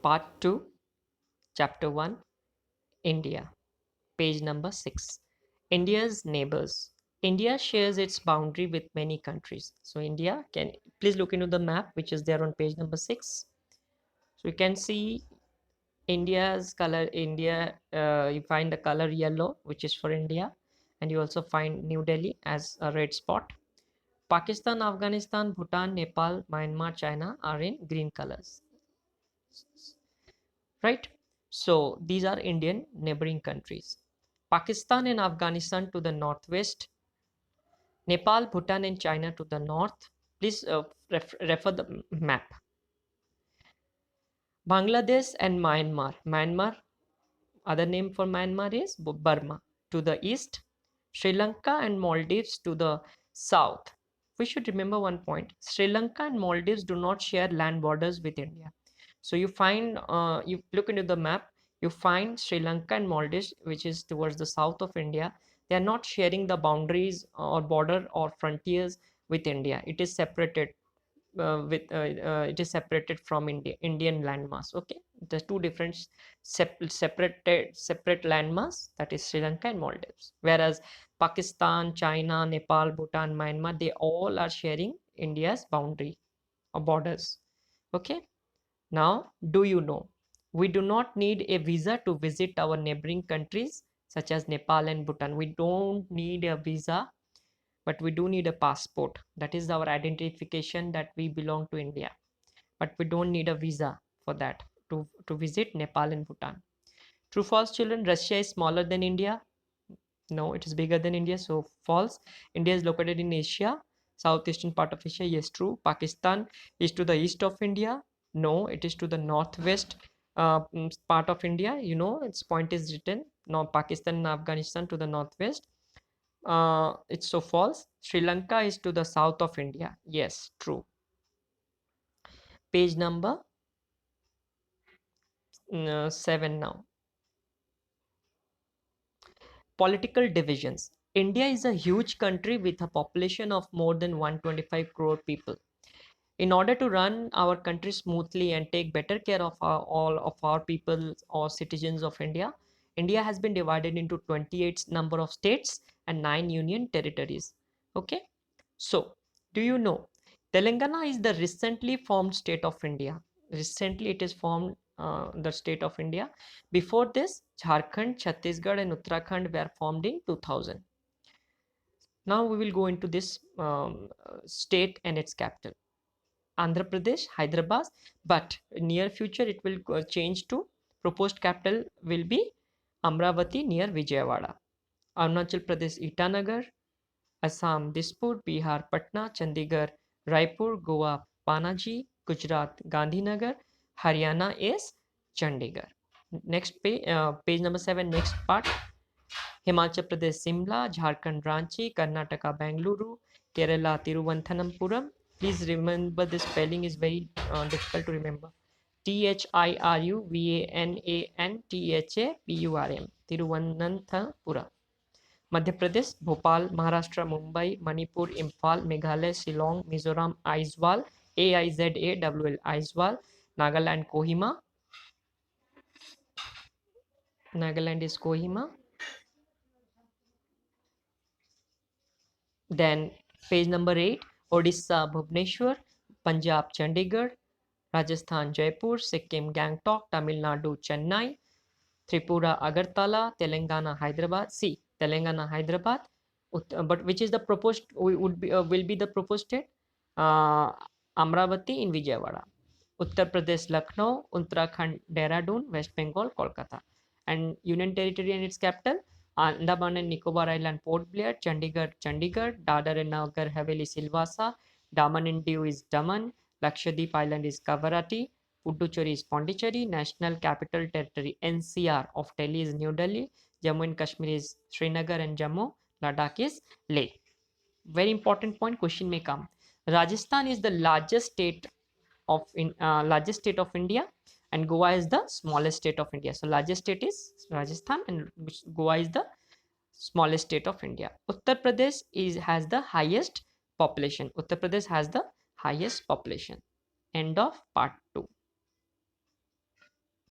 Part 2, Chapter 1, India, page number 6. India's neighbors. India shares its boundary with many countries. So, India can please look into the map which is there on page number 6. So, you can see India's color. You find the color yellow, which is for India, and you also find New Delhi as a red spot. Pakistan, Afghanistan, Bhutan, Nepal, Myanmar, China are in green colors, right? So these are Indian neighboring countries. Pakistan and Afghanistan to the northwest, Nepal, Bhutan, and China to the north. Please refer the map. Bangladesh and Myanmar. Myanmar, other name for Myanmar is Burma to the east. Sri Lanka and Maldives to the south. We should remember one point. Sri Lanka and Maldives do not share land borders with India. So you look into the map, you find Sri Lanka and Maldives, which is towards the south of India. They are not sharing the boundaries or border or frontiers with India. It is separated from Indian landmass. Okay, the two different separate landmass, that is Sri Lanka and Maldives. Whereas Pakistan, China, Nepal, Bhutan, Myanmar, they all are sharing India's boundary or borders. Okay. Now, do you know we do not need a visa to visit our neighboring countries such as Nepal and Bhutan. We don't need a visa, but we do need a passport. That is our identification that we belong to India. But we don't need a visa for that to visit Nepal and Bhutan. True, false, children? Russia is smaller than India. No, it is bigger than India. So false. India is located in Asia, southeastern part of Asia. Yes, true. Pakistan is to the east of India. No, it is to the northwest part of India. You know, its point is written. Now, Pakistan and Afghanistan to the northwest. It's so false. Sri Lanka is to the south of India. Yes, true. Page number 7 now. Political divisions. India is a huge country with a population of more than 125 crore people. In order to run our country smoothly and take better care of all of our people or citizens of India, India has been divided into 28 number of states and 9 union territories. Okay, so do you know Telangana is the recently formed state of India? Recently, it is formed the state of India. Before this, Jharkhand, Chhattisgarh, and Uttarakhand were formed in 2000. Now we will go into this state and its capital. Andhra Pradesh, Hyderabad, but near future it will change to proposed capital will be Amravati near Vijayawada. Arunachal Pradesh, Itanagar, Assam, Dispur, Bihar, Patna, Chandigarh, Raipur, Goa, Panaji, Gujarat, Gandhinagar, Haryana is Chandigarh. Next page number 7, next part. Himachal Pradesh, Simla, Jharkhand, Ranchi, Karnataka, Bengaluru, Kerala, Tiruvananthapuram. Please remember this spelling is very difficult to remember. Thiruvananthapuram, Tiruvananthapuram. Madhya Pradesh Bhopal Maharashtra Mumbai Manipur Imphal Meghalaya Shillong Mizoram Aizawl AIZAWL Aizawl Nagaland Kohima Nagaland is Kohima. Then page number 8, Odisha, Bhubaneswar, Punjab, Chandigarh, Rajasthan, Jaipur, Sikkim, Gangtok, Tamil Nadu, Chennai, Tripura, Agartala, Telangana, Hyderabad. See, Telangana, Hyderabad. But which is the proposed will be the proposed state? Amravati in Vijayawada. Uttar Pradesh, Lucknow, Uttarakhand, Dehradun, West Bengal, Kolkata. And Union Territory and its capital, Andaman and Nicobar Island, Port Blair, Chandigarh, Dadar and Nagar Haveli, Silvassa, Daman and Diu is Daman, Lakshadweep Island is Kavarati, Puducherry is Pondicherry, National Capital Territory NCR of Delhi is New Delhi, Jammu and Kashmir is Srinagar and Jammu, Ladakh is Leh. Very important point, question may come. Rajasthan is the largest state of India, and Goa is the smallest state of India. So largest state is Rajasthan, and Goa is the smallest state of India. Uttar Pradesh has the highest population. Uttar Pradesh has the highest population. End of part 2.